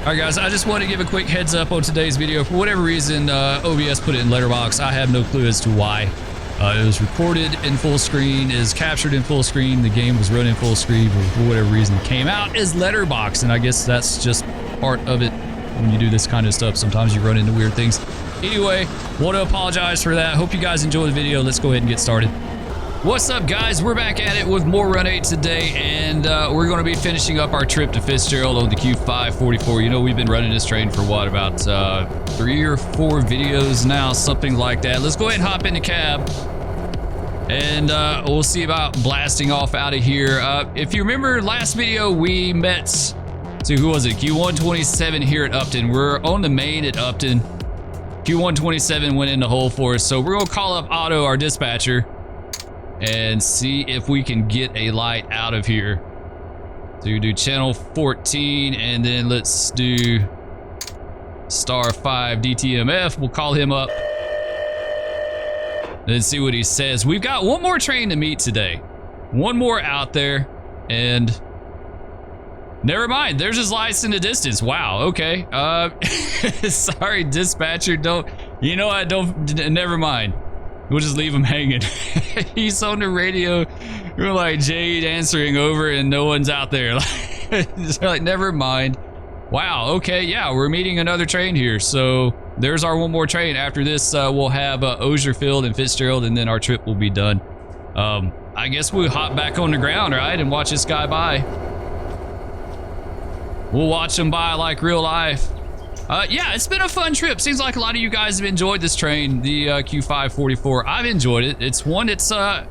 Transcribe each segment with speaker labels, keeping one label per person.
Speaker 1: Alright guys, I just want to give a quick heads up on today's video. For whatever reason, OBS put it in letterbox. I have no clue as to why. It was recorded in full screen, is captured in full screen, the game was running full screen, but for whatever reason it came out as letterbox, and I guess that's just part of it when you do this kind of stuff. Sometimes you run into weird things. Anyway, want to apologize for that. Hope you guys enjoy the video. Let's go ahead and get started. What's up guys, we're back at it with more Run 8 today, and we're going to be finishing up our trip to Fitzgerald on the Q544. You know, we've been running this train for what, about 3 or 4 videos now, something like that. Let's go ahead and hop in the cab, and we'll see about blasting off out of here. If you remember last video, we met, so who was it, Q127 here at Upton. We're on the main at Upton. Q127 went in the hole for us, so we're going to call up Otto, our dispatcher, and see if we can get a light out of here. So you do channel 14, and then let's do star 5 DTMF. We'll call him up and see what he says. We've got one more train to meet today. One more out there, and never mind, there's his lights in the distance. Wow, okay. Sorry, dispatcher, never mind. We'll just leave him hanging. He's on the radio. We're like Jade answering over and no one's out there. Just like, never mind. Wow, okay, yeah, we're meeting another train here. So there's our one more train. After this, we'll have Ozerfield and Fitzgerald, and then our trip will be done. I guess we'll hop back on the ground, right, and watch this guy by. We'll watch him by like real life. Yeah, it's been a fun trip. Seems like a lot of you guys have enjoyed this train, the Q544. I've enjoyed it. It's one that's a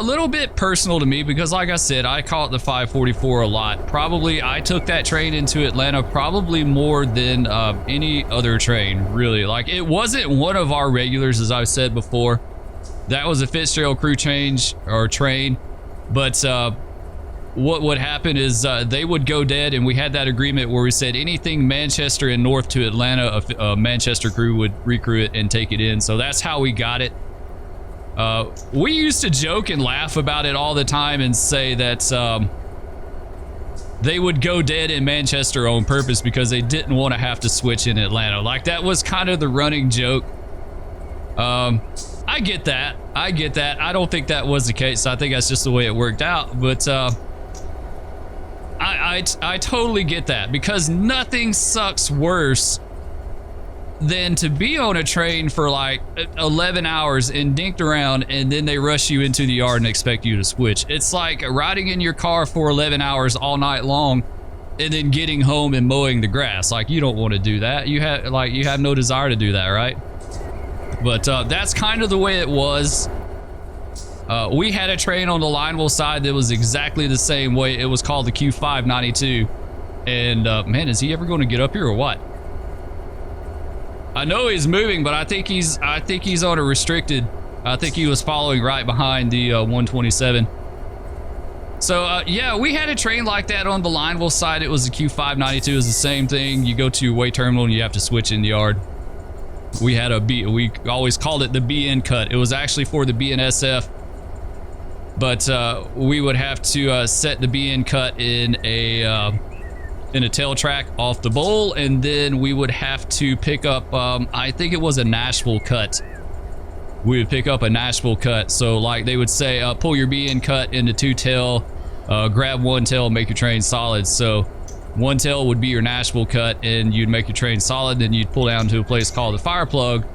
Speaker 1: little bit personal to me because, like I said, I call it the 544 a lot. Probably, I took that train into Atlanta probably more than any other train, really. Like, it wasn't one of our regulars, as I've said before. That was a Fitzgerald crew change, or train, but what would happen is they would go dead, and we had that agreement where we said anything Manchester and north to Atlanta, a Manchester crew would recrew it and take it in. So that's how we got it. We used to joke and laugh about it all the time and say that they would go dead in Manchester on purpose because they didn't want to have to switch in Atlanta. Like, that was kind of the running joke. I get that. I get that. I don't think that was the case. I think that's just the way it worked out. But I totally get that, because nothing sucks worse than to be on a train for like 11 hours and dinked around, and then they rush you into the yard and expect you to switch. It's like riding in your car for 11 hours all night long and then getting home and mowing the grass. Like, you don't want to do that. You have no desire to do that, right? But that's kind of the way it was. We had a train on the Lineville side that was exactly the same way. It was called the Q592. And man, is he ever going to get up here or what? I know he's moving, but I think he's on a restricted. I think he was following right behind the 127. So yeah, we had a train like that on the Lineville side. It was the Q592. It was the same thing. You go to Way Terminal and you have to switch in the yard. We had we always called it the BN cut. It was actually for the BNSF. But we would have to set the BN cut in a tail track off the bowl, and then we would have to pick up, I think it was a Nashville cut. We would pick up a Nashville cut. So like they would say, pull your BN cut into 2 tail, grab 1 tail, make your train solid. So 1 tail would be your Nashville cut, and you'd make your train solid, then you'd pull down to a place called the fire plug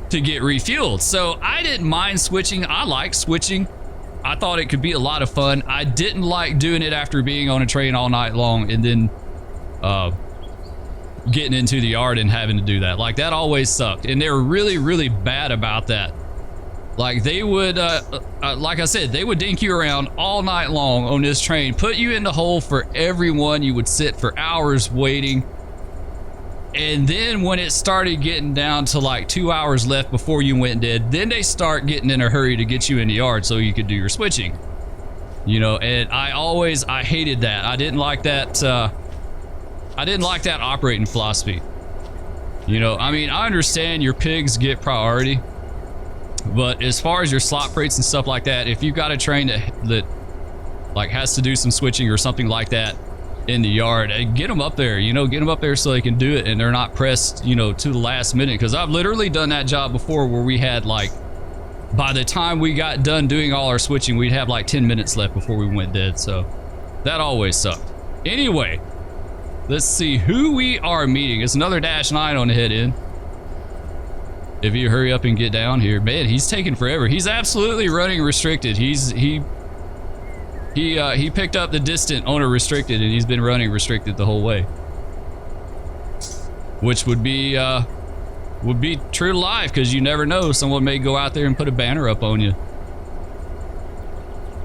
Speaker 1: to get refueled. So I didn't mind switching. I like switching. I thought it could be a lot of fun. I didn't like doing it after being on a train all night long and then getting into the yard and having to do that. Like, that always sucked, and they were really, really bad about that. Like, they would like I said, they would dink you around all night long on this train, put you in the hole for everyone. You would sit for hours waiting. And then when it started getting down to like 2 hours left before you went dead, then they start getting in a hurry to get you in the yard so you could do your switching. You know, and I hated that. I didn't like that. I didn't like that operating philosophy. You know, I mean, I understand your pigs get priority, but as far as your slot freights and stuff like that, if you've got a train that like has to do some switching or something like that, in the yard. And get them up there, you know, get them up there so they can do it and they're not pressed, you know, to the last minute. Because I've literally done that job before where we had like, by the time we got done doing all our switching, we'd have like 10 minutes left before we went dead. So that always sucked. Anyway, let's see who we are meeting. It's another -9 on the head in. If you hurry up and get down here. Man, he's taking forever. He's absolutely running restricted. He picked up the distant on a restricted and he's been running restricted the whole way. Which would be true to life, because you never know. Someone may go out there and put a banner up on you.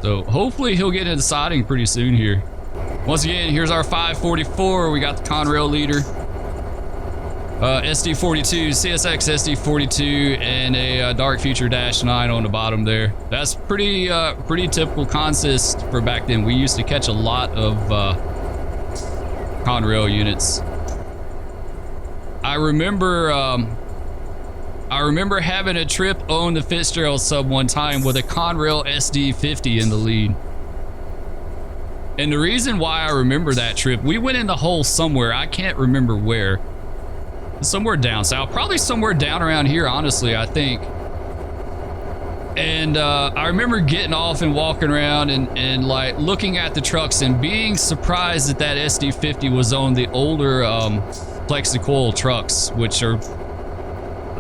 Speaker 1: So hopefully he'll get into siding pretty soon here. Once again, here's our 544. We got the Conrail leader. SD42, CSX SD42, and a Dark Future -9 on the bottom there. That's pretty typical consist for back then. We used to catch a lot of Conrail units. I remember having a trip on the Fitzgerald sub one time with a Conrail SD50 in the lead. And the reason why I remember that trip, we went in the hole somewhere. I can't remember where. Somewhere down south, probably somewhere down around here, honestly, I think. And I remember getting off and walking around and like looking at the trucks and being surprised that that SD50 was on the older Flexicoil trucks, which are,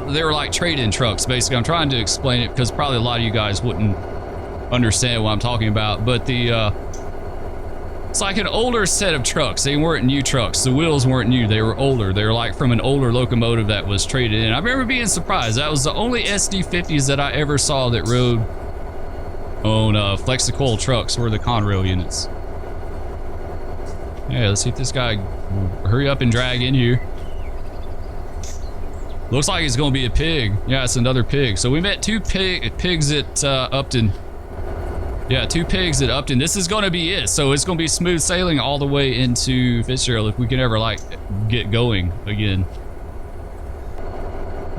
Speaker 1: they were like trade-in trucks, basically. I'm trying to explain it because probably a lot of you guys wouldn't understand what I'm talking about, but the it's like an older set of trucks. They weren't new trucks. The wheels weren't new. They were older. They were like from an older locomotive that was traded in. I remember being surprised. That was the only SD50s that I ever saw that rode on Flexicoil trucks, were the Conrail units. Yeah, let's see if this guy will hurry up and drag in here. Looks like it's going to be a pig. Yeah, it's another pig. So we met two pigs at Upton. Yeah, 2 pigs at Upton. This is going to be it. So it's going to be smooth sailing all the way into Fitzgerald if we can ever, like, get going again.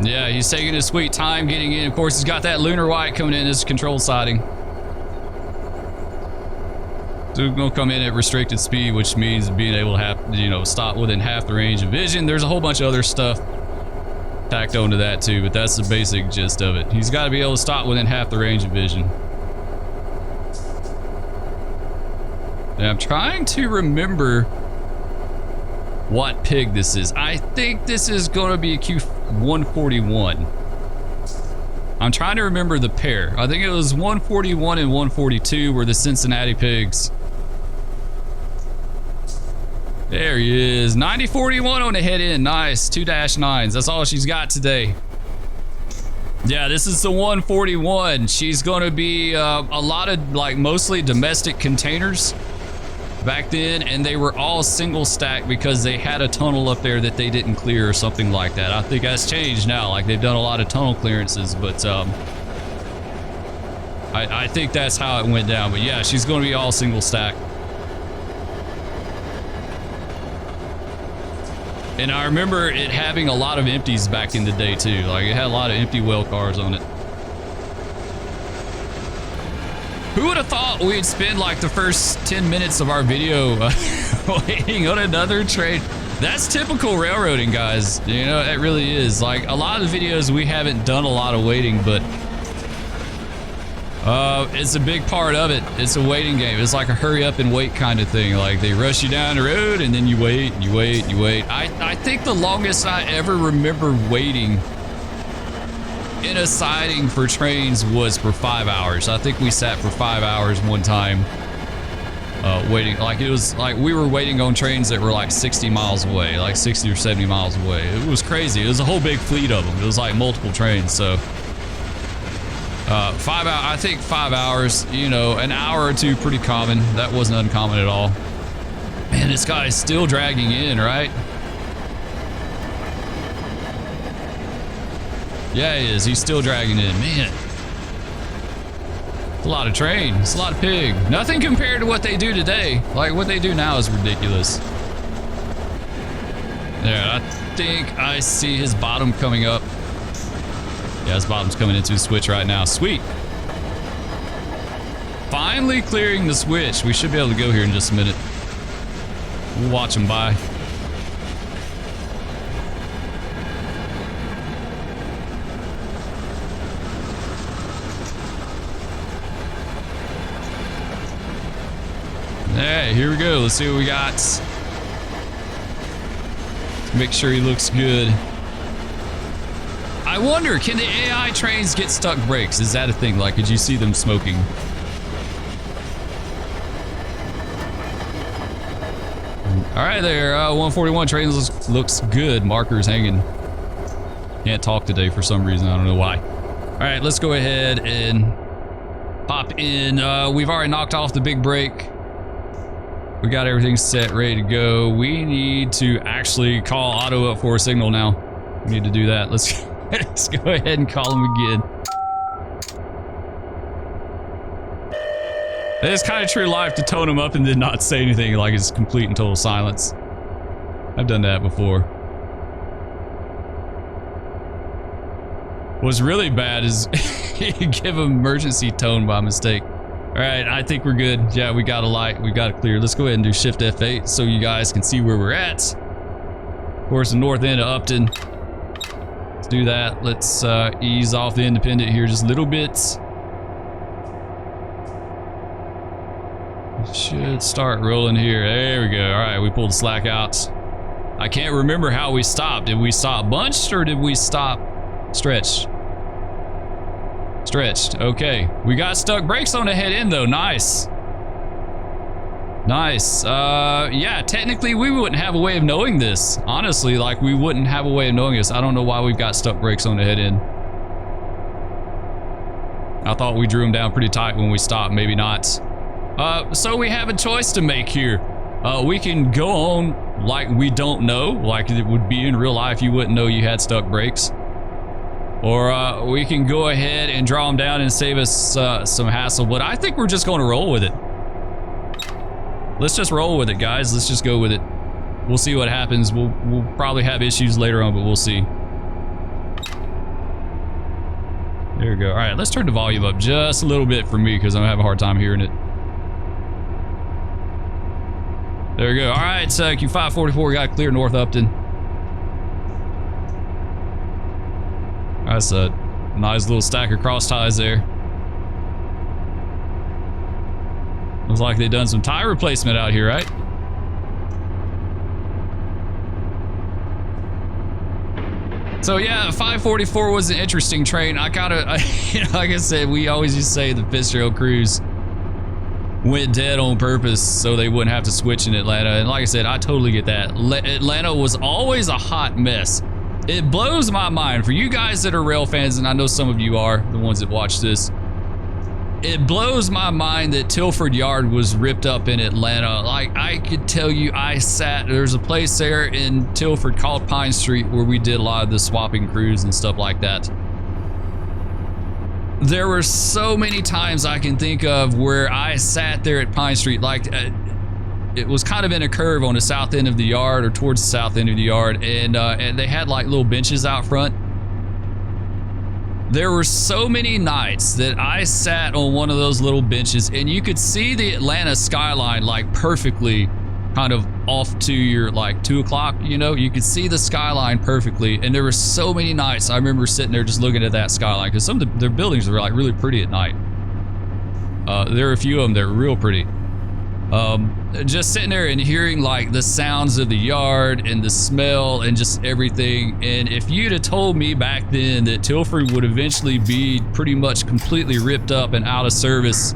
Speaker 1: Yeah, he's taking his sweet time getting in. Of course, he's got that lunar white coming in as controlled siding. So we're going to come in at restricted speed, which means being able to have, you know, stop within half the range of vision. There's a whole bunch of other stuff tacked onto that too, but that's the basic gist of it. He's got to be able to stop within half the range of vision. And I'm trying to remember what pig this is. I think this is going to be a Q141. I'm trying to remember the pair. I think it was 141 and 142 were the Cincinnati pigs. There he is. 9041 on the head in. Nice. 2-9s. That's all she's got today. Yeah, this is the 141. She's going to be a lot of, like, mostly domestic containers back then, and they were all single stack because they had a tunnel up there that they didn't clear or something like that. I think that's changed now. Like, they've done a lot of tunnel clearances, but I think that's how it went down. But yeah, she's going to be all single stack. And I remember it having a lot of empties back in the day too. Like, it had a lot of empty well cars on it. Who would have thought we'd spend like the first 10 minutes of our video waiting on another train? That's typical railroading, guys. You know, it really is. Like, a lot of the videos we haven't done a lot of waiting, but it's a big part of it. It's a waiting game. It's like a hurry up and wait kind of thing. Like, they rush you down the road and then you wait and you wait and you wait. I think the longest I ever remember waiting in a siding for trains was for 5 hours. I think we sat for 5 hours one time waiting. Like, it was like we were waiting on trains that were like 60 miles away, like 60 or 70 miles away. It was crazy. It was a whole big fleet of them. It was like multiple trains. So 5 hours, I think 5 hours, you know, an hour or two, pretty common. That wasn't uncommon at all. Man, this guy is still dragging in, right? Yeah, he is. He's still dragging in. Man. It's a lot of train. It's a lot of pig. Nothing compared to what they do today. Like, what they do now is ridiculous. Yeah, I think I see his bottom coming up. Yeah, his bottom's coming into the switch right now. Sweet. Finally clearing the switch. We should be able to go here in just a minute. We'll watch them by. Alright, here we go. Let's see what we got. Let's make sure he looks good. I wonder, can the AI trains get stuck brakes? Is that a thing? Like, could you see them smoking? Alright there, 141 trains looks good. Markers hanging. Can't talk today for some reason. I don't know why. Alright, let's go ahead and pop in. We've already knocked off the big brake. We got everything set, ready to go. We need to actually call auto up for a signal now. We need to do that. Let's go ahead and call him again. It's kind of true life to tone him up and then not say anything, like it's complete and total silence. I've done that before. What's really bad is you give him emergency tone by mistake. All right, I think we're good. Yeah, we got a light. We got it clear. Let's go ahead and do Shift F8 so you guys can see where we're at. Of course, the north end of Upton. Let's do that. Let's ease off the independent here just a little bit. Should start rolling here. There we go. All right, we pulled the slack out. I can't remember how we stopped. Did we stop bunched or did we stop stretched? Stretched. Okay. We got stuck brakes on the head end though. Nice. Nice. Yeah, technically we wouldn't have a way of knowing this. Honestly, like we wouldn't have a way of knowing this. I don't know why we've got stuck brakes on the head end. I thought we drew them down pretty tight when we stopped. Maybe not. So we have a choice to make here. We can go on like we don't know, like it would be in real life. You wouldn't know you had stuck brakes. Or we can go ahead and draw them down and save us some hassle. But I think we're just going to roll with it. Let's just roll with it, guys. Let's just go with it. We'll see what happens. We'll probably have issues later on, but we'll see. There we go. All right, let's turn the volume up just a little bit for me because I'm having a hard time hearing it. There we go. All right, Q544 got clear north Upton. That's a nice little stack of cross ties there. Looks like they've done some tire replacement out here, right? So yeah, 544 was an interesting train. I gotta, you know, like I said, we always used to say the Fitzgerald crews went dead on purpose so they wouldn't have to switch in Atlanta. And like I said, I totally get that. Atlanta was always a hot mess. It blows my mind for you guys that are rail fans, and I know some of you are, the ones that watch this. It blows my mind that Tilford Yard was ripped up in Atlanta. Like, I could tell you, there's a place there in Tilford called Pine Street where we did a lot of the swapping crews and stuff like that. There were so many times I can think of where I sat there at Pine Street, like it was kind of in a curve on the south end of the yard or towards the south end of the yard, and they had like little benches out front. There were so many nights that I sat on one of those little benches and you could see the Atlanta skyline like perfectly kind of off to your like 2 o'clock, you know, you could see the skyline perfectly. And there were so many nights I remember sitting there just looking at that skyline because some of their buildings were like really pretty at night. There were a few of them that were real pretty. Just sitting there and hearing like the sounds of the yard and the smell and just everything. And if you'd have told me back then that Tilford would eventually be pretty much completely ripped up and out of service,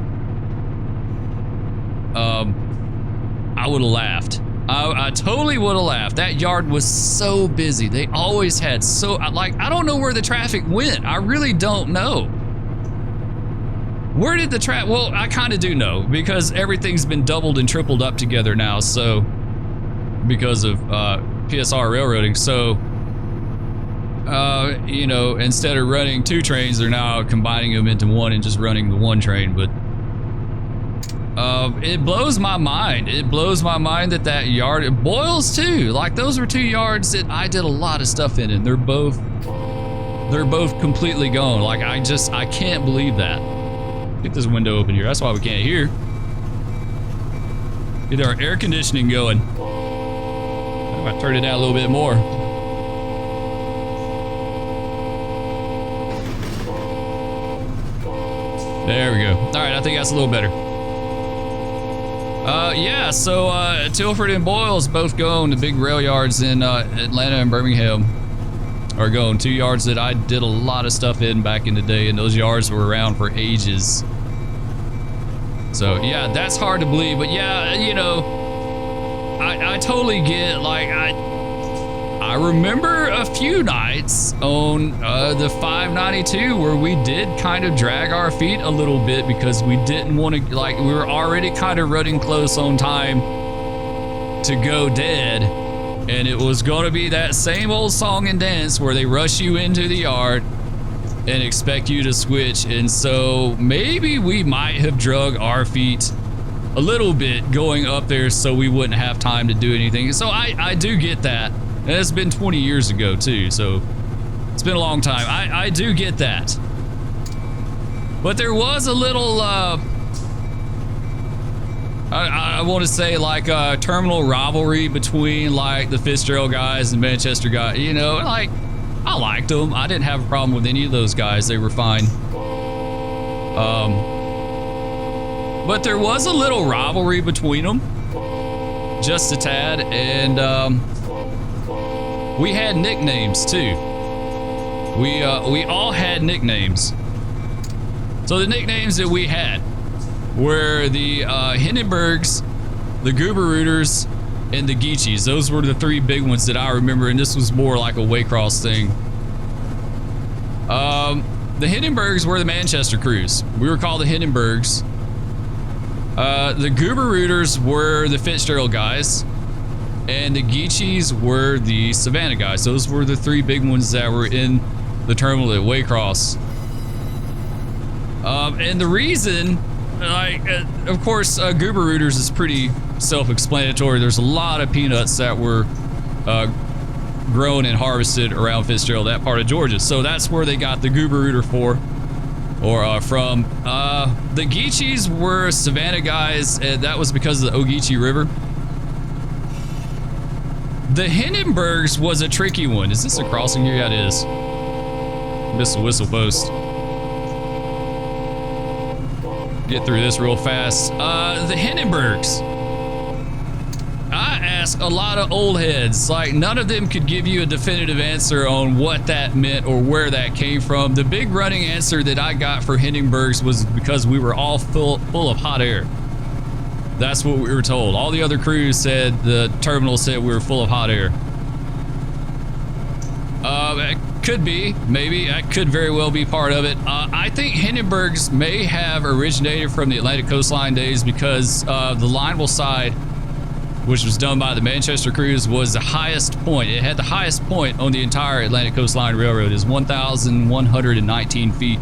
Speaker 1: I would have laughed. I totally would have laughed. That yard was so busy. They always had I don't know where the traffic went. I really don't know. Where did the traffic? Well, I kind of do know because everything's been doubled and tripled up together now. So, because of PSR railroading. So, you know, instead of running 2 trains, they're now combining them into one and just running the 1 train. But it blows my mind. It blows my mind that yard, it boils too. Like those were 2 yards that I did a lot of stuff in, and they're both completely gone. Like I can't believe that. Get this window open here. That's why we can't hear. Get our air conditioning going. I turned it down a little bit more. There we go. All right, I think that's a little better. Yeah, so Tilford and Boyles both going to big rail yards in Atlanta and Birmingham. Are going 2 yards that I did a lot of stuff in back in the day, and those yards were around for ages. So yeah, that's hard to believe, but yeah, you know, I totally get, like, I remember a few nights on the 592 where we did kind of drag our feet a little bit because we didn't want to, like, we were already kind of running close on time to go dead, and it was going to be that same old song and dance where they rush you into the yard and expect you to switch. And so maybe we might have drug our feet a little bit going up there so we wouldn't have time to do anything. So I do get that. And it's been 20 years ago too, so it's been a long time. I do get that. But there was a little, I want to say, like a terminal rivalry between like the Fitzgerald guys and Manchester guys. You know, like, I liked them. I didn't have a problem with any of those guys. They were fine. But there was a little rivalry between them, just a tad, and we had nicknames too. We all had nicknames. So the nicknames that we had were the Hindenburgs, the Goober-Rooters, and the Geechies. Those were the 3 big ones that I remember, and this was more like a Waycross thing. The Hindenburgs were the Manchester crews. We were called the Hindenburgs. The Goober-Rooters were the Fitzgerald guys, and the Geechies were the Savannah guys. Those were the 3 big ones that were in the terminal at Waycross. And the reason, like, of course, Goober-Rooters is pretty self-explanatory. There's a lot of peanuts that were grown and harvested around Fitzgerald, that part of Georgia. So that's where they got the Goober-Rooter from. The Geechies were Savannah guys, and that was because of the Ogeechee River. The Hindenburgs was a tricky one. Is this a crossing here? Yeah, it is. Miss a whistle post. Get through this real fast. The Hindenburgs. I asked a lot of old heads. Like, none of them could give you a definitive answer on what that meant or where that came from. The big running answer that I got for Hindenburgs was because we were all full of hot air. That's what we were told. All the other crews said, the terminal said we were full of hot air. It could be, maybe. That could very well be part of it. I think Hindenburgs may have originated from the Atlantic coastline days because the Lineville side, which was done by the Manchester crews, was the highest point. It had the highest point on the entire Atlantic Coastline Railroad. It is 1,119 feet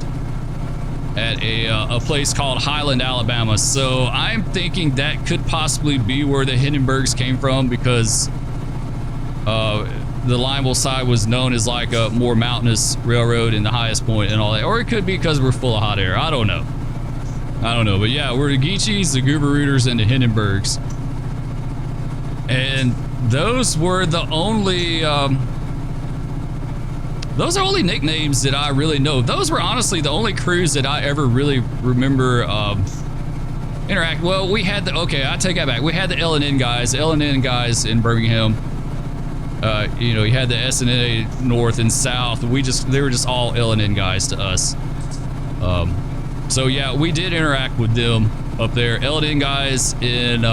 Speaker 1: at a place called Highland, Alabama. So I'm thinking that could possibly be where the Hindenburgs came from, because the Lineville side was known as like a more mountainous railroad and the highest point and all that. Or it could be because we're full of hot air. I don't know. But yeah, we're the Geechies, the Goober-Rooters, and the Hindenburgs. And those were the only those are only nicknames that I really know. Those were honestly the only crews that I ever really remember interact. Well, we had the, okay, I take that back. We had the L&N guys in Birmingham. You know, you had the S&A North and South. They were just all L&N guys to us. So yeah, we did interact with them up there. L&N guys in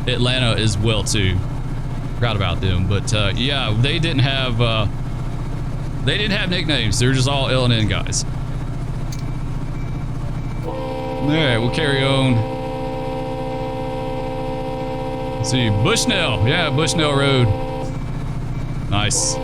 Speaker 1: Atlanta as well too. Forgot about them, but yeah, they didn't have nicknames. They're just all L&N guys. All right, we'll carry on. Let's see, Bushnell. Yeah, Bushnell Road. Nice.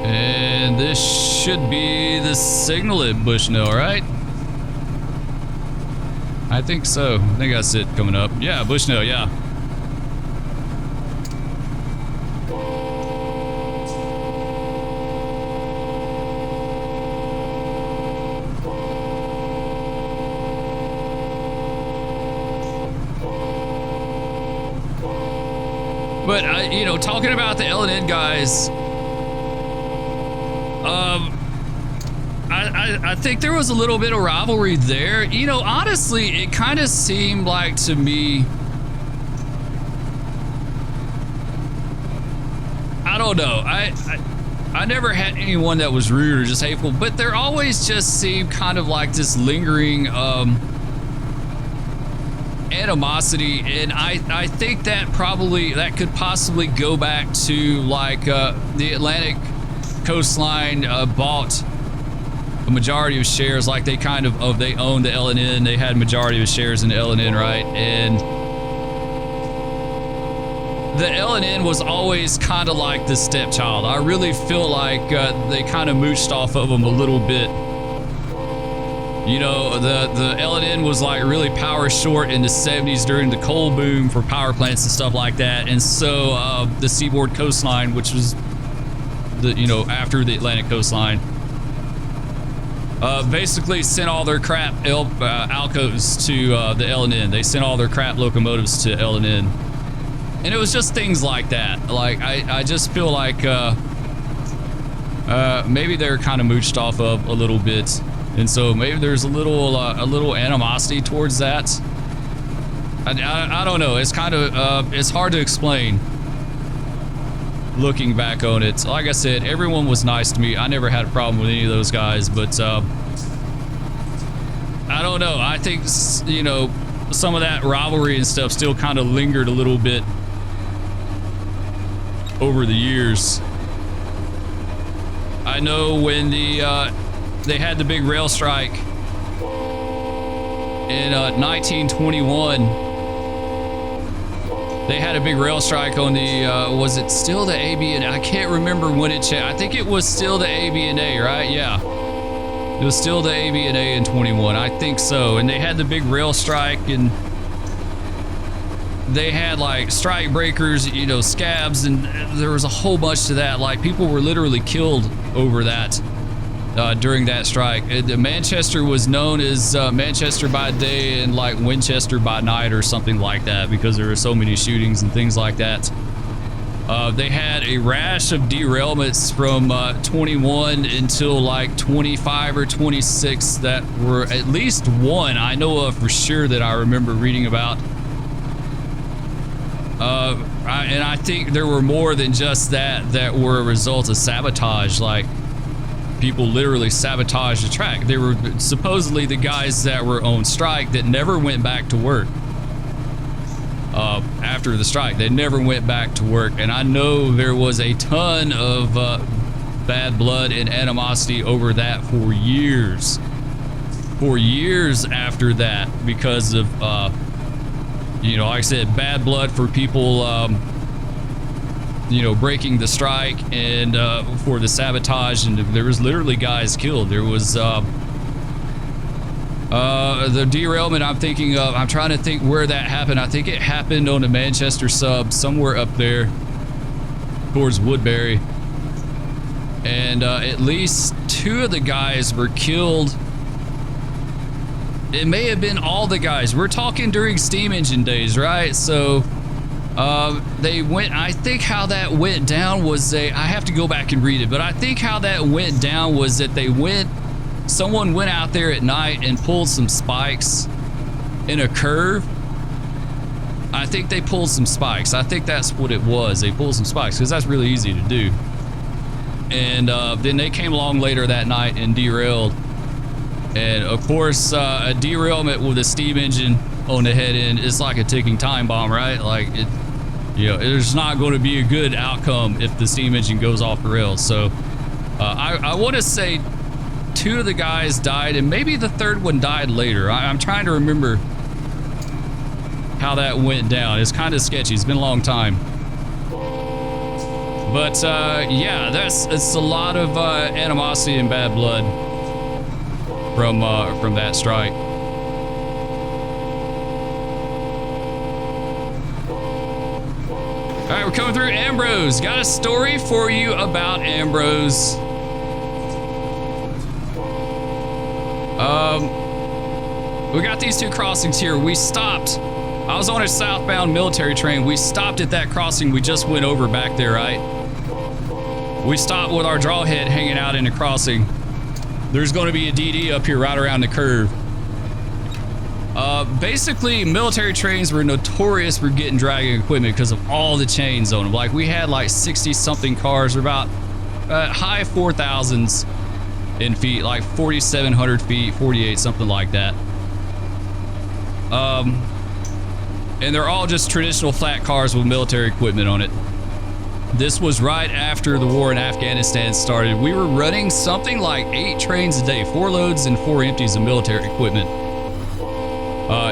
Speaker 1: And this should be the signal at Bushnell, right? I think so. I think that's it coming up. Yeah, Bushnell, yeah. But you know, talking about the L&N guys, I think there was a little bit of rivalry there. You know, honestly, it kind of seemed like to me, I don't know. I never had anyone that was rude or just hateful, but there always just seemed kind of like this lingering animosity, and I think that could possibly go back to like the Atlantic coastline bought a majority of shares, like they kind of they owned the L&N, they had majority of shares in the L&N, right? And the L&N was always kind of like the stepchild. I really feel like they kind of mooched off of them a little bit. You know, the L&N was like really power short in the 70s during the coal boom for power plants and stuff like that. And so the Seaboard Coastline, which was after the Atlantic coastline, basically sent all their crap Alcos to the L&N. They sent all their crap locomotives to L&N. And it was just things like that. Like, I just feel like maybe they're kind of mooched off of a little bit. And so maybe there's a little animosity towards that. I don't know. It's kind of, it's hard to explain looking back on it. Like I said, everyone was nice to me. I never had a problem with any of those guys, but I don't know. I think, you know, some of that rivalry and stuff still kind of lingered a little bit over the years. I know when they had the big rail strike in 1921. They had a big rail strike on the, was it still the AB&A? I can't remember when it changed. I think it was still the AB&A, right? Yeah. It was still the AB&A in 21. I think so. And they had the big rail strike, and they had like strike breakers, you know, scabs, and there was a whole bunch to that. Like, people were literally killed over that during that strike. Manchester was known as Manchester by day and like Winchester by night or something like that, because there were so many shootings and things like that. They had a rash of derailments from 21 until like 25 or 26 that were at least one I know of for sure that I remember reading about. And I think there were more than just that were a result of sabotage. Like, people literally sabotaged the track. They were supposedly the guys that were on strike that never went back to work. After the strike, they never went back to work. And I know there was a ton of bad blood and animosity over that for years. For years after that, because of, you know, like I said, bad blood for people, you know, breaking the strike, and for the sabotage, and there was literally guys killed. There was the derailment I'm thinking of. I'm trying to think where that happened. I think it happened on the Manchester sub, somewhere up there towards Woodbury, and at least 2 of the guys were killed. It may have been all the guys. We're talking during steam engine days, right? So they went, I think how that went down was I have to go back and read it, but I think how that went down was that someone went out there at night and pulled some spikes in a curve. I think they pulled some spikes. I think that's what it was. They pulled some spikes, because that's really easy to do. And then they came along later that night and derailed. And of course, a derailment with a steam engine on the head end is like a ticking time bomb, right? Like, it, you know, there's not going to be a good outcome if the steam engine goes off the rails. So I want to say 2 of the guys died, and maybe the 3rd one died later. I'm trying to remember how that went down. It's kind of sketchy. It's been a long time. But yeah, it's a lot of animosity and bad blood from that strike. All right, we're coming through Ambrose. Got a story for you about Ambrose. We got these 2 crossings here. We stopped I was on a southbound military train. We stopped at that crossing we just went over back there, right? We stopped with our draw head hanging out in the crossing. There's going to be a DD up here right around the curve. Basically, military trains were notorious for getting dragging equipment because of all the chains on them. Like, we had like 60-something cars, or about high 4,000s in feet, like 4,700 feet, 48, something like that. And they're all just traditional flat cars with military equipment on it. This was right after the war in Afghanistan started. We were running something like 8 trains a day, 4 loads and 4 empties of military equipment.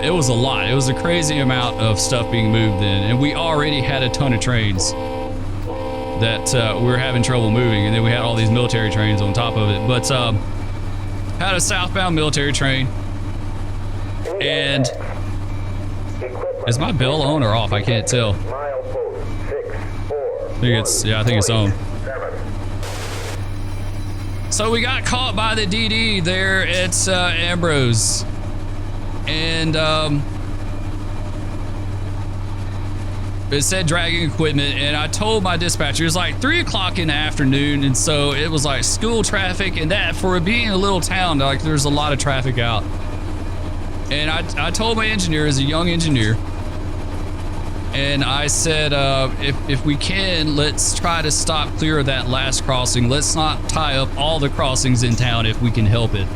Speaker 1: It was a lot. It was a crazy amount of stuff being moved in, and we already had a ton of trains that we were having trouble moving, and then we had all these military trains on top of it. But had a southbound military train, and is my bell on or off? I can't tell. I think it's on. So we got caught by the DD there at Ambrose, and it said dragging equipment, and I told my dispatcher, it was like 3 o'clock in the afternoon, and so it was like school traffic, and that for it being a little town, like there's a lot of traffic out. And I told my engineer, as a young engineer, and I said, if we can, let's try to stop clear of that last crossing. Let's not tie up all the crossings in town if we can help it.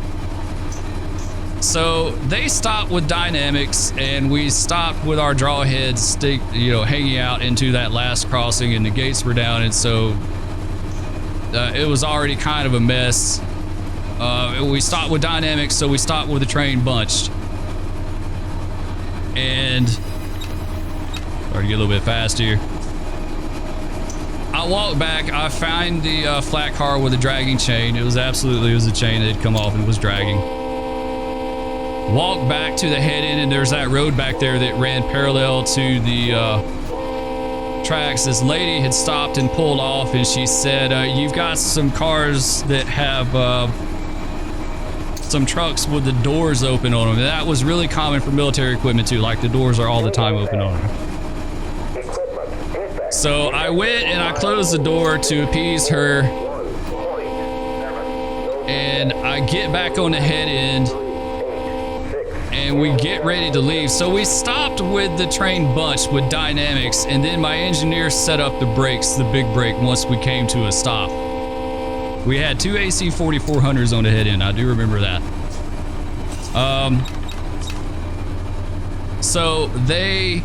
Speaker 1: So they stopped with dynamics, and we stopped with our draw heads, hanging out into that last crossing, and the gates were down, and so it was already kind of a mess. We stopped with dynamics, so we stopped with the train bunched. And to get a little bit fast here. I walked back. I found the flat car with a dragging chain. It was a chain that had come off and was dragging. Walked back to the head end, and there's that road back there that ran parallel to the tracks. This lady had stopped and pulled off, and she said, you've got some cars that have some trucks with the doors open on them. And that was really common for military equipment too. Like, the doors are all the time open on them. So I went and I closed the door to appease her, and I get back on the head end, and we get ready to leave. So we stopped with the train bunch with dynamics, and then my engineer set up the brakes, the big brake, once we came to a stop. We had 2 AC 4400s on the head end. I do remember that. So they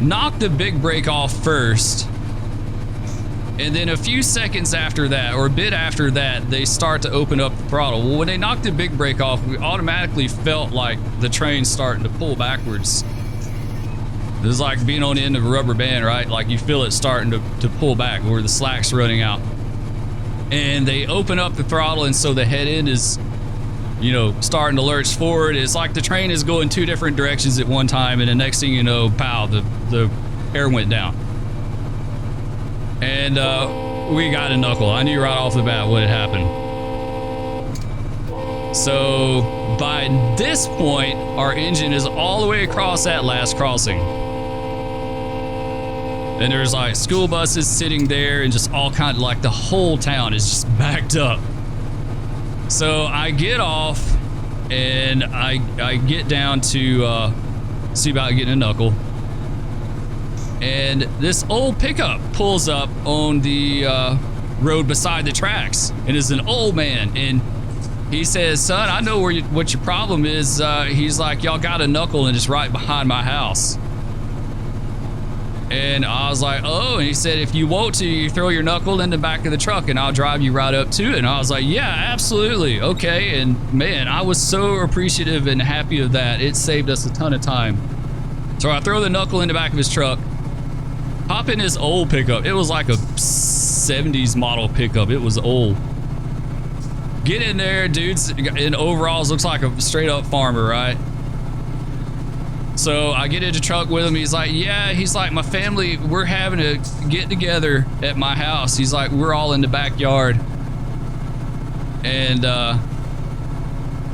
Speaker 1: knocked the big brake off first, and then a few seconds after that, or a bit after that, they start to open up the throttle. Well, when they knocked the big brake off, we automatically felt like the train starting to pull backwards. This is like being on the end of a rubber band, right? Like, you feel it starting to pull back, where the slack's running out. And they open up the throttle, and so the head end is, starting to lurch forward. It's like the train is going 2 different directions at one time, and the next thing you know, pow, the air went down. And we got a knuckle. I knew right off the bat what had happened. So by this point, our engine is all the way across that last crossing. And there's like school buses sitting there, and just all kind of, like, the whole town is just backed up. So I get off, and I get down to see about getting a knuckle. And this old pickup pulls up on the road beside the tracks, and is an old man. And he says, son, I know what your problem is. He's like, y'all got a knuckle, and it's right behind my house. And I was like, oh, and he said, if you want to, you throw your knuckle in the back of the truck and I'll drive you right up to it. And I was like, yeah, absolutely. Okay. And man, I was so appreciative and happy of that. It saved us a ton of time. So I throw the knuckle in the back of his truck, hop in his old pickup. It was like a 70s model pickup. It was old. Get in there, dude's in overalls, looks like a straight up farmer, right? So I get into the truck with him. He's like, yeah, he's like, my family, we're having a get together at my house. He's like, we're all in the backyard. And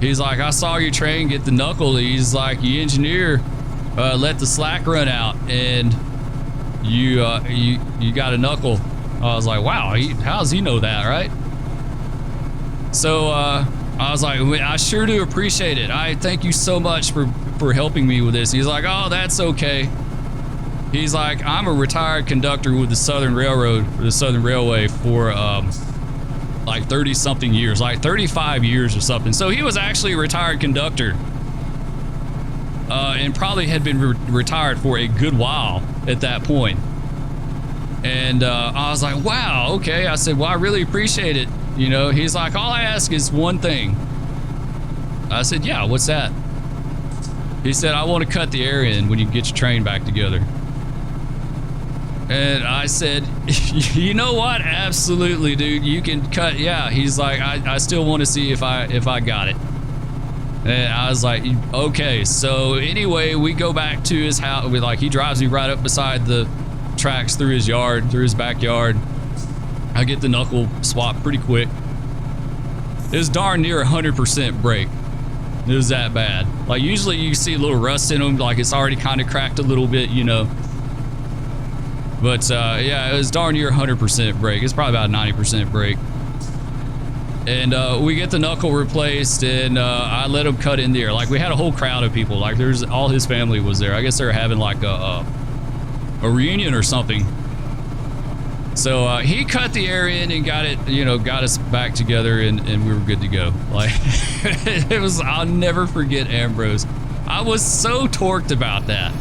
Speaker 1: he's like, I saw your train get the knuckle. He's like, you engineer let the slack run out and you got a knuckle. I was like, wow, how does he know that, right? So I was like, I sure do appreciate it. I thank you so much for helping me with this. He's like, oh, that's okay. He's like, I'm a retired conductor with the Southern Railroad, or the Southern Railway for like 30 something years, like 35 years or something. So he was actually a retired conductor and probably had been retired for a good while at that point. And I was like, wow, okay. I said, well, I really appreciate it. You know, he's like, all I ask is one thing. I said, yeah, what's that? He said, I want to cut the air in when you get your train back together. And I said, you know what? Absolutely, dude. You can cut. Yeah. He's like, I still want to see if I got it. And I was like, okay. So anyway, we go back to his house. He drives me right up beside the tracks through his yard, through his backyard. I get the knuckle swap pretty quick. It was darn near 100% break. It was that bad. Like usually you see a little rust in them, like it's already kind of cracked a little bit, you know. But yeah, it was darn near 100% break. It's probably about 90% break. And we get the knuckle replaced, and I let him cut in there. Like we had a whole crowd of people. Like there's all his family was there. I guess they were having like a reunion or something. So he cut the air in and got it, you know, got us back together, and we were good to go. Like it was, I'll never forget Ambrose. I was so torqued about that.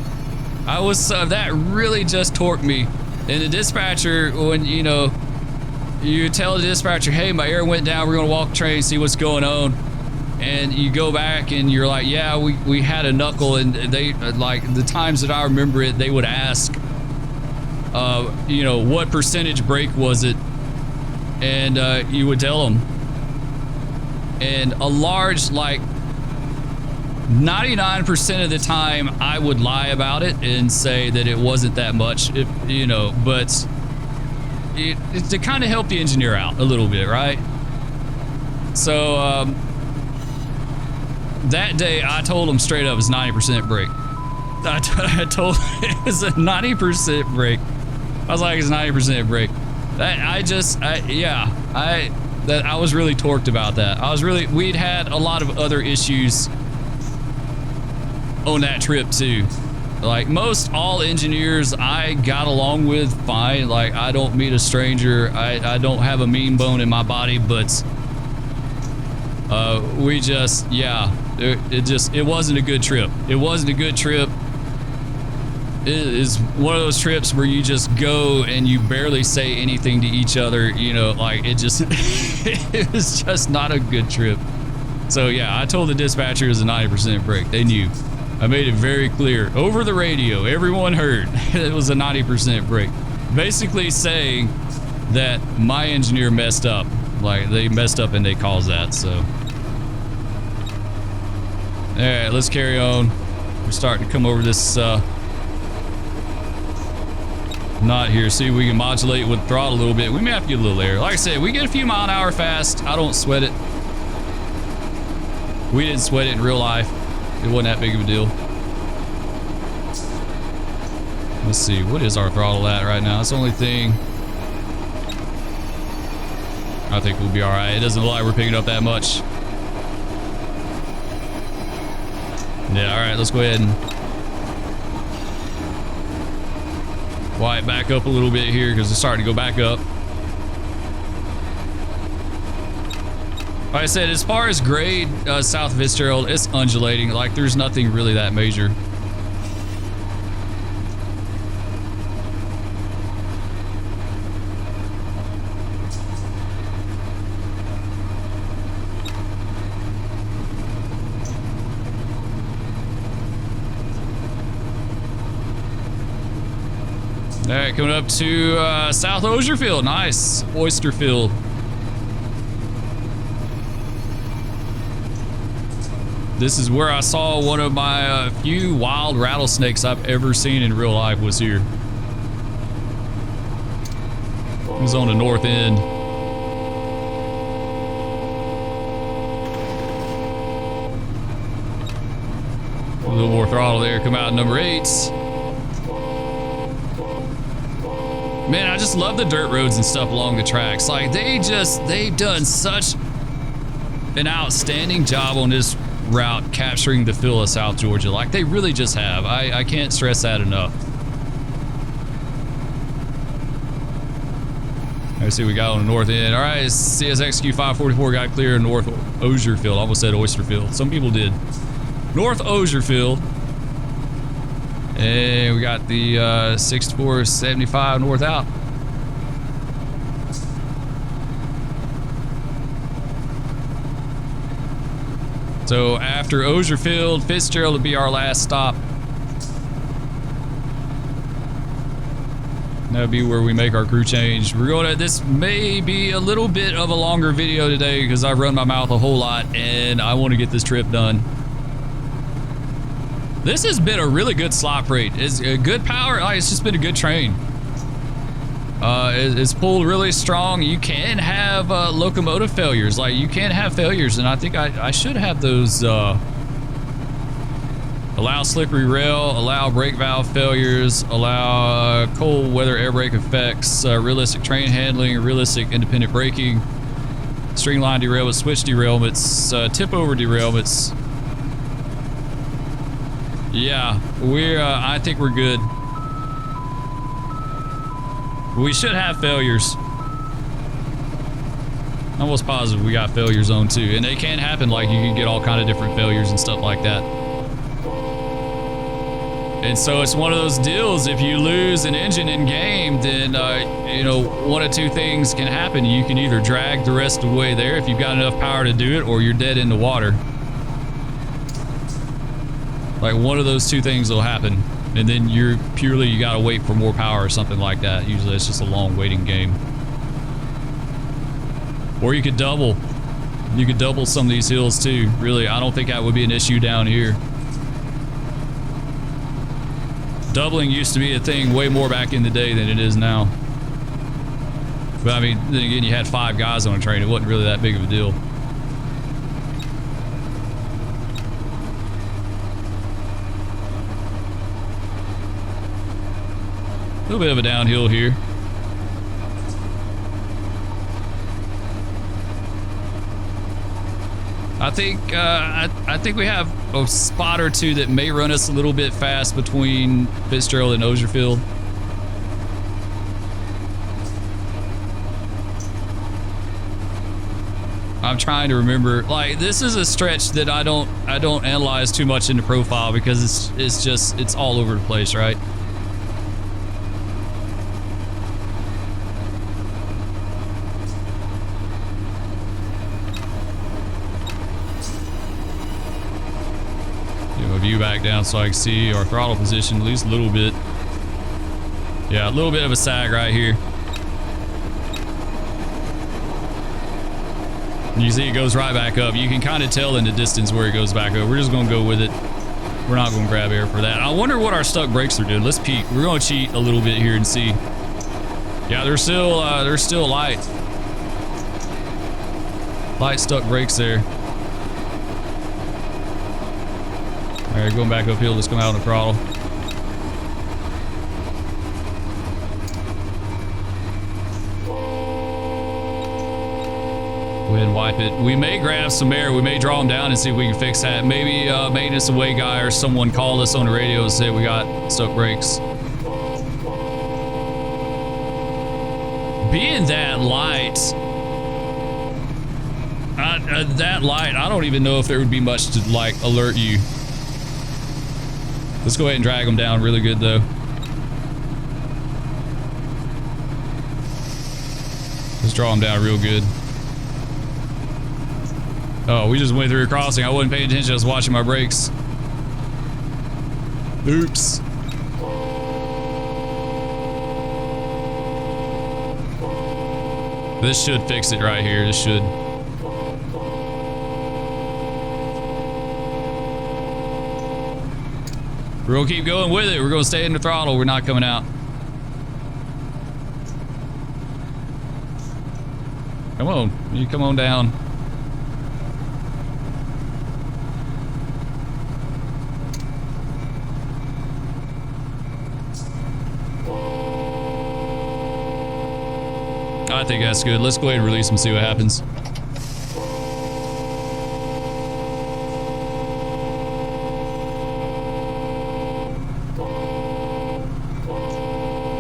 Speaker 1: I was, that really just torqued me. And the dispatcher, when, you know, you tell the dispatcher, hey, my air went down, we're gonna walk the train, see what's going on. And you go back and you're like, yeah, we had a knuckle, and they, like the times that I remember it, they would ask, you know, what percentage break was it? And you would tell them. And a large, like 99% of the time, I would lie about it and say that it wasn't that much, if, you know, but it's to kind of help the engineer out a little bit, right? So that day, I told him straight up it's 90% break. I told him it was a 90% break. I was like, it's 90% break. I was really torqued about that. We'd had a lot of other issues on that trip too. Like most all engineers I got along with fine. Like I don't meet a stranger. I don't have a mean bone in my body, but we just, yeah, it wasn't a good trip. It wasn't a good trip. It is one of those trips where you just go and you barely say anything to each other, you know, like it just, it was just not a good trip. So yeah, I told the dispatcher it was a 90% break. They knew. I made it very clear over the radio. Everyone heard it was a 90% break. Basically saying that my engineer messed up. Like they messed up and they caused that, so. All right, let's carry on. We're starting to come over this, knot here. See if we can modulate with the throttle a little bit. We may have to get a little air. Like I said, we get a few mile an hour fast. I don't sweat it. We didn't sweat it in real life. It wasn't that big of a deal. Let's see, what is our throttle at right now? That's the only thing. I think we'll be all right. It doesn't look like we're picking up that much. Yeah, all right, let's go ahead and widen back up a little bit here because it's starting to go back up. Like I said, as far as grade south of Fitzgerald, it's undulating. Like there's nothing really that major. All right, coming up to South Ozerfield. Nice. Oysterfield. This is where I saw one of my few wild rattlesnakes I've ever seen in real life was here. It was on the north end. little more throttle there. Come out number 8. Man, I just love the dirt roads and stuff along the tracks. Like, they've done such an outstanding job on this route capturing the feel of South Georgia. Like, they really just have. I can't stress that enough. Let's see what we got on the north end. All right, CSXQ 544 got clear in North Ozierfield. I almost said Oysterfield. Some people did. North Ozierfield. And we got the 6475 north out. So after Ozierfield, Fitzgerald will be our last stop. That'll be where we make our crew change. We're going to, this may be a little bit of a longer video today because I've run my mouth a whole lot and I want to get this trip done. This has been a really good slop rate. It's a good power. Like, it's just been a good train. It's pulled really strong. You can have locomotive failures. Like, you can have failures, and I think I should have those. Allow slippery rail, allow brake valve failures, allow cold weather air brake effects, realistic train handling, realistic independent braking, streamline derailments, switch derailments, tip over derailments. Yeah, I think we're good. We should have failures. I'm almost positive we got failures on too, and they can happen. Like, you can get all kind of different failures and stuff like that. And so it's one of those deals. If you lose an engine in game, then you know, one of two things can happen. You can either drag the rest of the way there if you've got enough power to do it, or you're dead in the water. Like, one of those two things will happen, and then you gotta wait for more power or something like that. Usually it's just a long waiting game. Or you could double. You could double some of these hills too. Really, I don't think that would be an issue down here. Doubling used to be a thing way more back in the day than it is now. But I mean, then again, you had 5 guys on a train. It wasn't really that big of a deal. A little bit of a downhill here. I think we have a spot or two that may run us a little bit fast between Fitzgerald and Ozierfield. I'm trying to remember. Like, this is a stretch that I don't analyze too much in the profile because it's all over the place, right? View back down so I can see our throttle position at least a little bit. Yeah, a little bit of a sag right here. You see it goes right back up. You can kind of tell in the distance where it goes back up. We're just going to go with it. We're not going to grab air for that. I wonder what our stuck brakes are doing. Let's peek. We're going to cheat a little bit here and see. Yeah, they're still light. Light stuck brakes there. All right, going back uphill, let's come out on the throttle. Go ahead and wipe it. We may grab some air. We may draw them down and see if we can fix that. Maybe maintenance away guy or someone called us on the radio and said we got stuck brakes. Being that light, I don't even know if there would be much to, like, alert you. Let's go ahead and drag them down really good, though. Let's draw them down real good. Oh, we just went through a crossing. I wasn't paying attention. I was watching my brakes. Oops. This should fix it right here. This should. We're gonna keep going with it. We're gonna stay in the throttle. We're not coming out. Come on, you come on down. think that's good. Let's go ahead and release him, see what happens.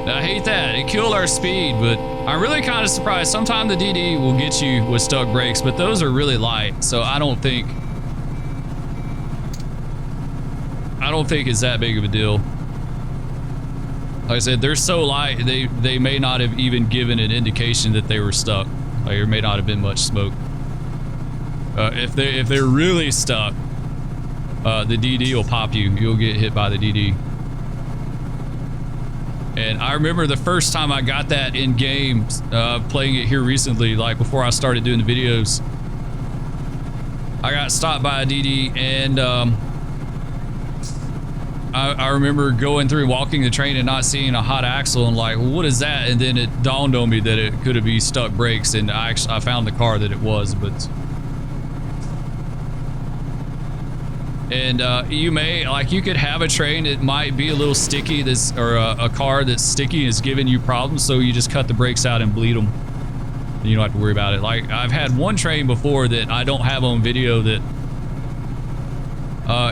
Speaker 1: I hate that. It killed our speed, but I'm really kind of surprised. Sometimes the DD will get you with stuck brakes, but those are really light, so I don't think it's that big of a deal. Like I said, they're so light, they may not have even given an indication that they were stuck. Like, there may not have been much smoke. If they're really stuck, the DD will pop you. You'll get hit by the DD. And I remember the first time I got that in game, playing it here recently, like before I started doing the videos. I got stopped by a DD, and I remember going through, walking the train and not seeing a hot axle, and like, what is that? And then it dawned on me that it could have been stuck brakes, and I found the car that it was, but... And you may, like, you could have a train that might be a little sticky, or a car that's sticky and is giving you problems, so you just cut the brakes out and bleed them. And you don't have to worry about it. Like, I've had one train before that I don't have on video that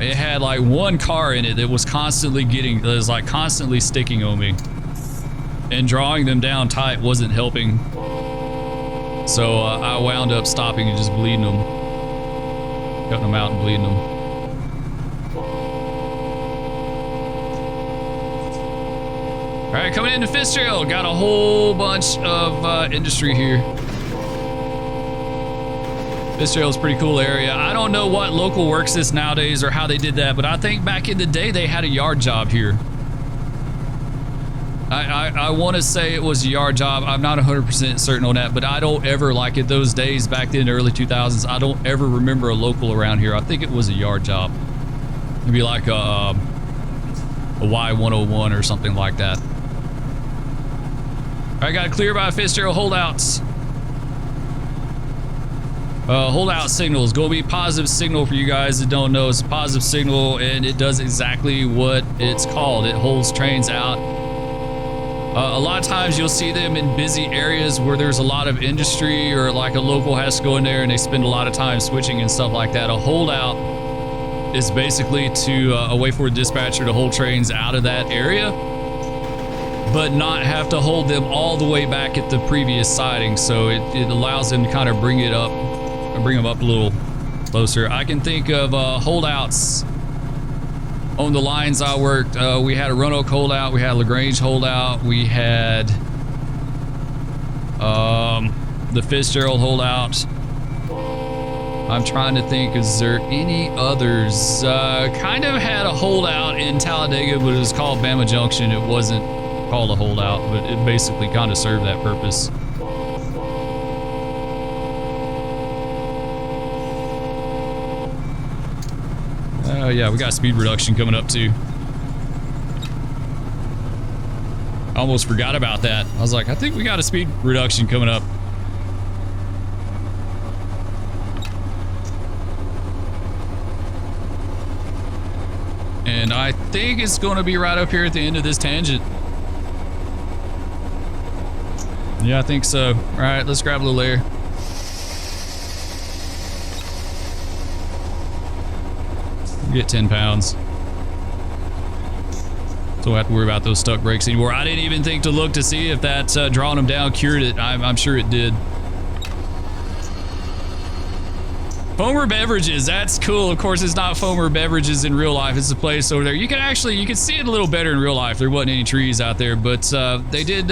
Speaker 1: it had like one car in it that was constantly constantly sticking on me. And drawing them down tight wasn't helping. So I wound up stopping and just bleeding them. Cutting them out and bleeding them. All right, coming into Fitzgerald, got a whole bunch of industry here. Fitzgerald's a pretty cool area. I don't know what local works is nowadays or how they did that, but I think back in the day they had a yard job here. I want to say it was a yard job. I'm not 100% certain on that, but I don't ever, like in those days back then, the early 2000s, I don't ever remember a local around here. I think it was a yard job. Maybe like a Y101 or something like that. All right, got to clear by Fitzgerald holdouts. Holdout signal is going to be positive signal for you guys that don't know. It's a positive signal, and it does exactly what it's called. It holds trains out. A lot of times you'll see them in busy areas where there's a lot of industry, or like a local has to go in there and they spend a lot of time switching and stuff like that. A holdout is basically a way for a dispatcher to hold trains out of that area, but not have to hold them all the way back at the previous siding. So it allows them to kind of bring them up a little closer. I can think of holdouts on the lines I worked. We had a Roanoke holdout, we had a LaGrange holdout, we had the Fitzgerald holdout. I'm trying to think, is there any others? Kind of had a holdout in Talladega, but it was called Bama Junction. It wasn't called a holdout, but it basically kind of served that purpose. Yeah, we got speed reduction coming up too. I almost forgot about that. I was like, I think we got a speed reduction coming up. And I think it's going to be right up here at the end of this tangent. Yeah, I think so. All right, let's grab a little air. Get 10 pounds. So we'll have to worry about those stuck brakes anymore. I didn't even think to look to see if that drawing them down cured it. I'm sure it did. Foamer beverages, that's cool. Of course, it's not Foamer beverages in real life. It's a place over there. You can see it a little better in real life. There wasn't any trees out there, but they did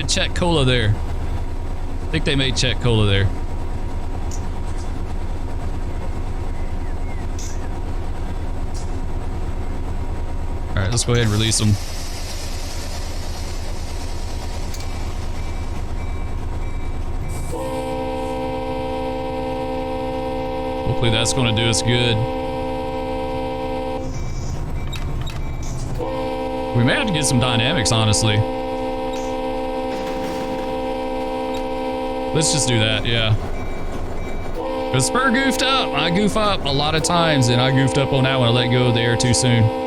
Speaker 1: Czech Cola there. I think they made Czech Cola there. All right, let's go ahead and release them. Hopefully that's going to do us good. We may have to get some dynamics, honestly. Let's just do that, yeah. Because Spur goofed up. I goof up a lot of times, and I goofed up on that one. I let go of the air too soon.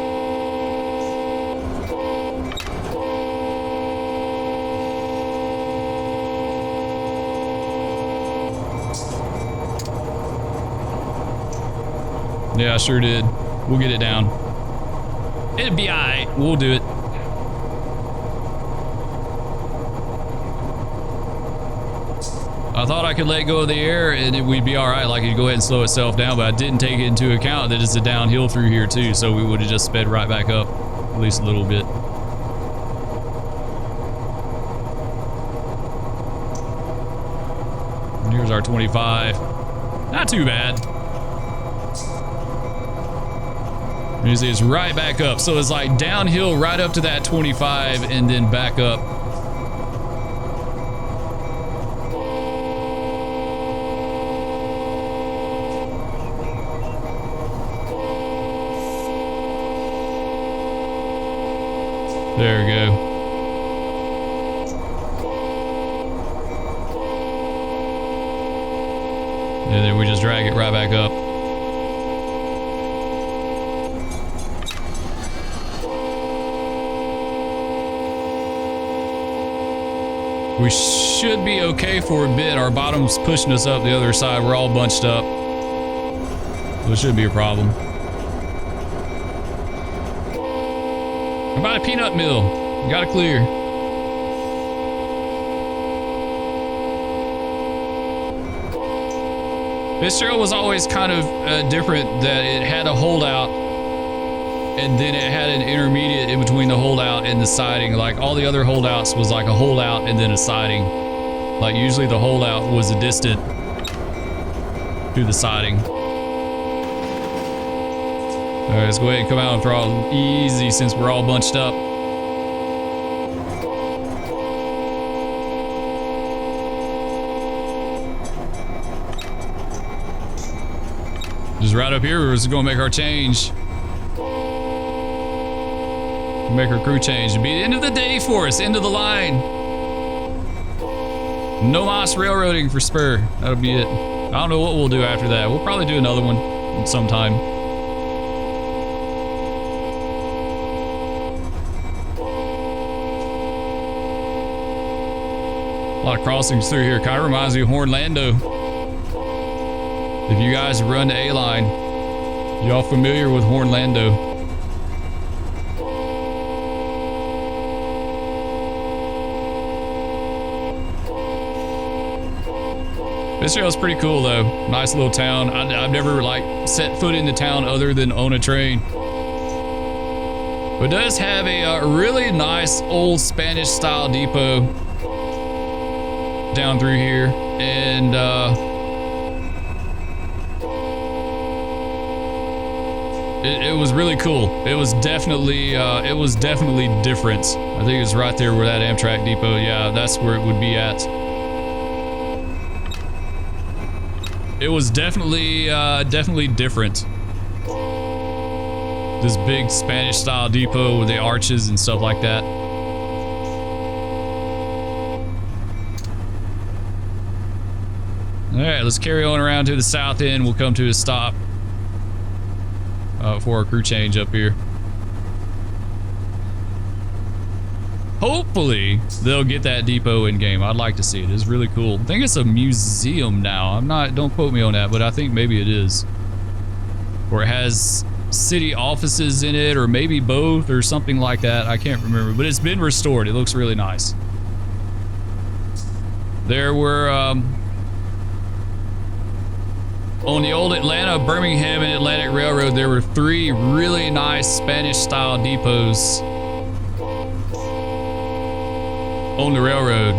Speaker 1: Yeah, I sure did. We'll get it down. It'll be all right. We'll do it. I thought I could let go of the air and we'd be all right, like it'd go ahead and slow itself down, but I didn't take it into account that it's a downhill through here too, so we would have just sped right back up, at least a little bit. And here's our 25. Not too bad. You see it's right back up, so it's like downhill right up to that 25 and then back up. There we go. And then we just drag it right back up. We should be okay for a bit. Our bottom's pushing us up the other side. We're all bunched up. So it shouldn't be a problem. About a peanut mill. Got it clear. Fitzgerald was always kind of different, that it had a holdout and then it had an intermediate in between the holdout and the siding. Like all the other holdouts was like a holdout and then a siding. Like usually the holdout was a distant to the siding. All right, let's go ahead and come out and throttle easy since we're all bunched up. Just right up here, we're just gonna make our change. Make our crew change. It'll be the end of the day for us, end of the line. No mas railroading for Spur. That'll be it. I don't know what we'll do after that. We'll probably do another one sometime. A lot of crossings through here. Kind of reminds me of Hornlando. If you guys run the A-line, y'all familiar with Hornlando? Fitzgerald's pretty cool though. Nice little town. I've never like set foot in the town other than on a train. But it does have a really nice old Spanish style depot down through here, and it was really cool. It was definitely different. I think it's right there where that Amtrak depot. Yeah, that's where it would be at. It was definitely different. This big Spanish style depot with the arches and stuff like that. All right, let's carry on around to the south end. We'll come to a stop for our crew change up here. Hopefully they'll get that depot in game. I'd like to see it. It's really cool. I think it's a museum now. Don't quote me on that, but I think maybe it is. Or it has city offices in it, or maybe both, or something like that. I can't remember, but it's been restored. It looks really nice. There were on the old Atlanta, Birmingham, and Atlantic Railroad, there were 3 really nice Spanish-style depots on the railroad.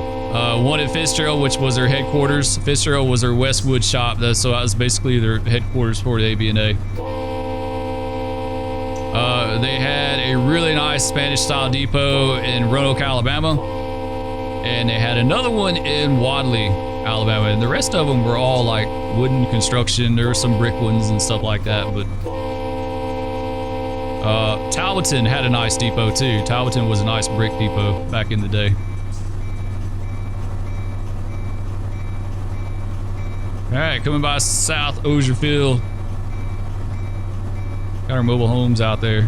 Speaker 1: One at Fitzgerald, which was their headquarters. Fitzgerald was their Westwood shop, so that was basically their headquarters for the AB&A. They had a really nice Spanish-style depot in Roanoke, Alabama, and they had another one in Wadley, Alabama, and the rest of them were all like wooden construction. There were some brick ones and stuff like that, but Talbotton had a nice depot too. Talbotton was a nice brick depot back in the day. All right, coming by South Osier Field. Got our mobile homes out there.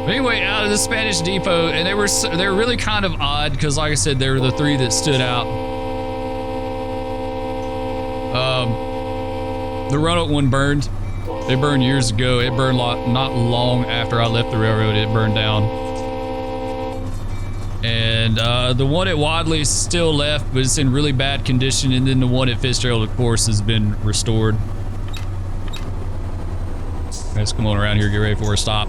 Speaker 1: But anyway, out of the Spanish depot, and they were really kind of odd because, like I said, they were the 3 that stood out. The Roanoke one burned. It burned years ago. It burned not long after I left the railroad. It burned down. And the one at Wadley is still left, but it's in really bad condition. And then the one at Fitzgerald, of course, has been restored. Let's come on around here, get ready for a stop.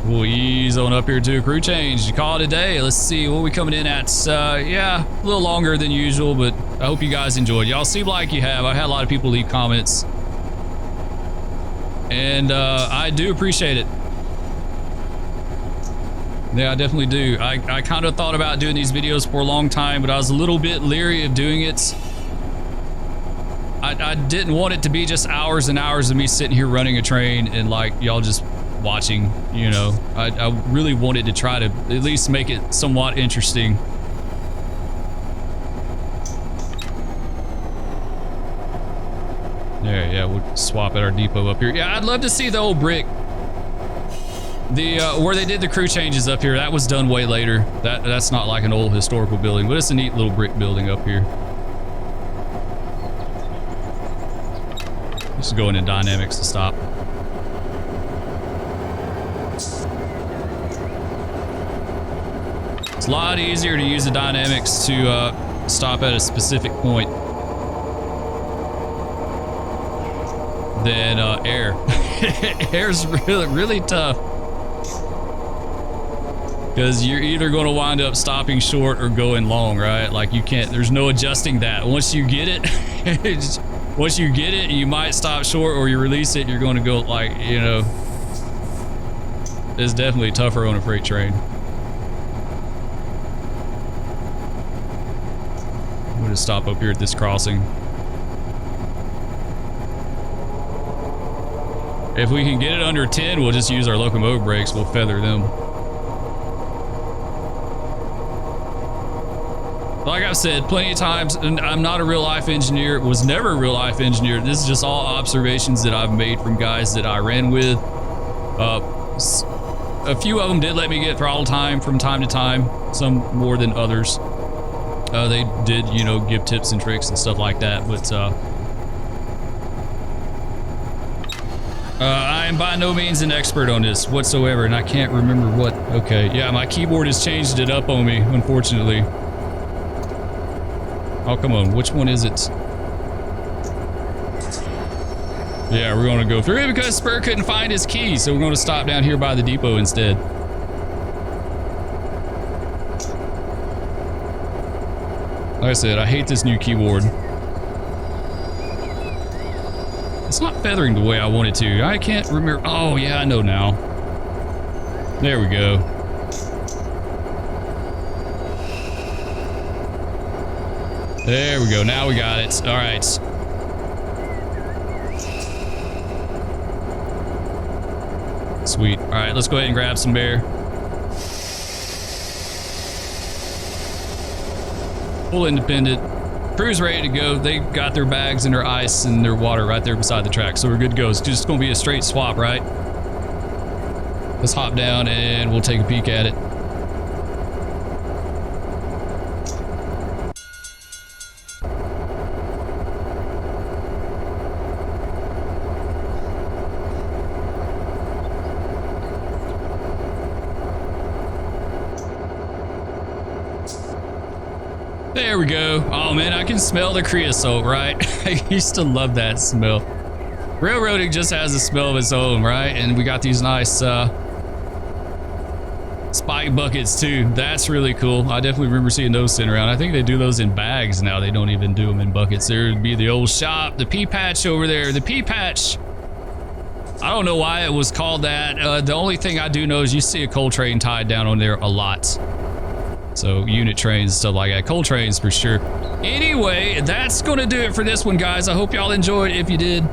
Speaker 1: We'll ease on up here to a crew change. Call it a day. Let's see what we coming in at. Yeah, a little longer than usual, but I hope you guys enjoyed. Y'all seem like you have. I had a lot of people leave comments. And I do appreciate it. Yeah, I definitely do. I kind of thought about doing these videos for a long time, but I was a little bit leery of doing it. I didn't want it to be just hours and hours of me sitting here running a train and like y'all just watching, you know. I really wanted to try to at least make it somewhat interesting. Yeah, we'll swap at our depot up here. Yeah, I'd love to see the old brick. The where they did the crew changes up here, that was done way later. That's not like an old historical building, but it's a neat little brick building up here. Just going in dynamics to stop. It's a lot easier to use the dynamics to stop at a specific point than air. Air's really tough. Because you're either going to wind up stopping short or going long, right? Like you can't, there's no adjusting that. Once you get it, once you get it, you might stop short, or you release it, you're going to go like, you know, it's definitely tougher on a freight train. I'm going to stop up here at this crossing. If we can get it under 10, we'll just use our locomotive brakes. We'll feather them. Like I've said plenty of times, and I'm not a real-life engineer, was never a real-life engineer. This is just all observations that I've made from guys that I ran with. A few of them did let me get throttle time from time to time, some more than others. They did, you know, give tips and tricks and stuff like that, but I am by no means an expert on this whatsoever, and I can't remember what. Okay, yeah, my keyboard has changed it up on me, unfortunately. Oh, come on. Which one is it? Yeah, we're going to go through it because Spur couldn't find his key, so we're going to stop down here by the depot instead. Like I said, I hate this new keyboard. It's not feathering the way I want it to. I can't remember. Oh, yeah, I know now. There we go. There we go. Now we got it. All right. Sweet. All right, let's go ahead and grab some bear. Full independent. Crew's ready to go. They got their bags and their ice and their water right there beside the track, so we're good to go. It's just going to be a straight swap, right? Let's hop down and we'll take a peek at it. There we go. Oh man, I can smell the creosote, right? I used to love that smell. Railroading just has a smell of its own, right? And we got these nice spike buckets too. That's really cool. I definitely remember seeing those sitting around. I think they do those in bags now. They don't even do them in buckets. There'd be the old shop, the pea patch over there, the pea patch. I don't know why it was called that. The only thing I do know is you see a coal train tied down on there a lot. So unit trains, stuff like that. Coal trains for sure. Anyway, that's going to do it for this one, guys. I hope y'all enjoyed. If you did,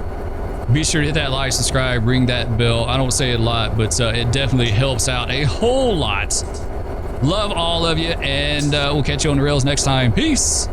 Speaker 1: be sure to hit that like, subscribe, ring that bell. I don't say it a lot, but it definitely helps out a whole lot. Love all of you, and we'll catch you on the rails next time. Peace.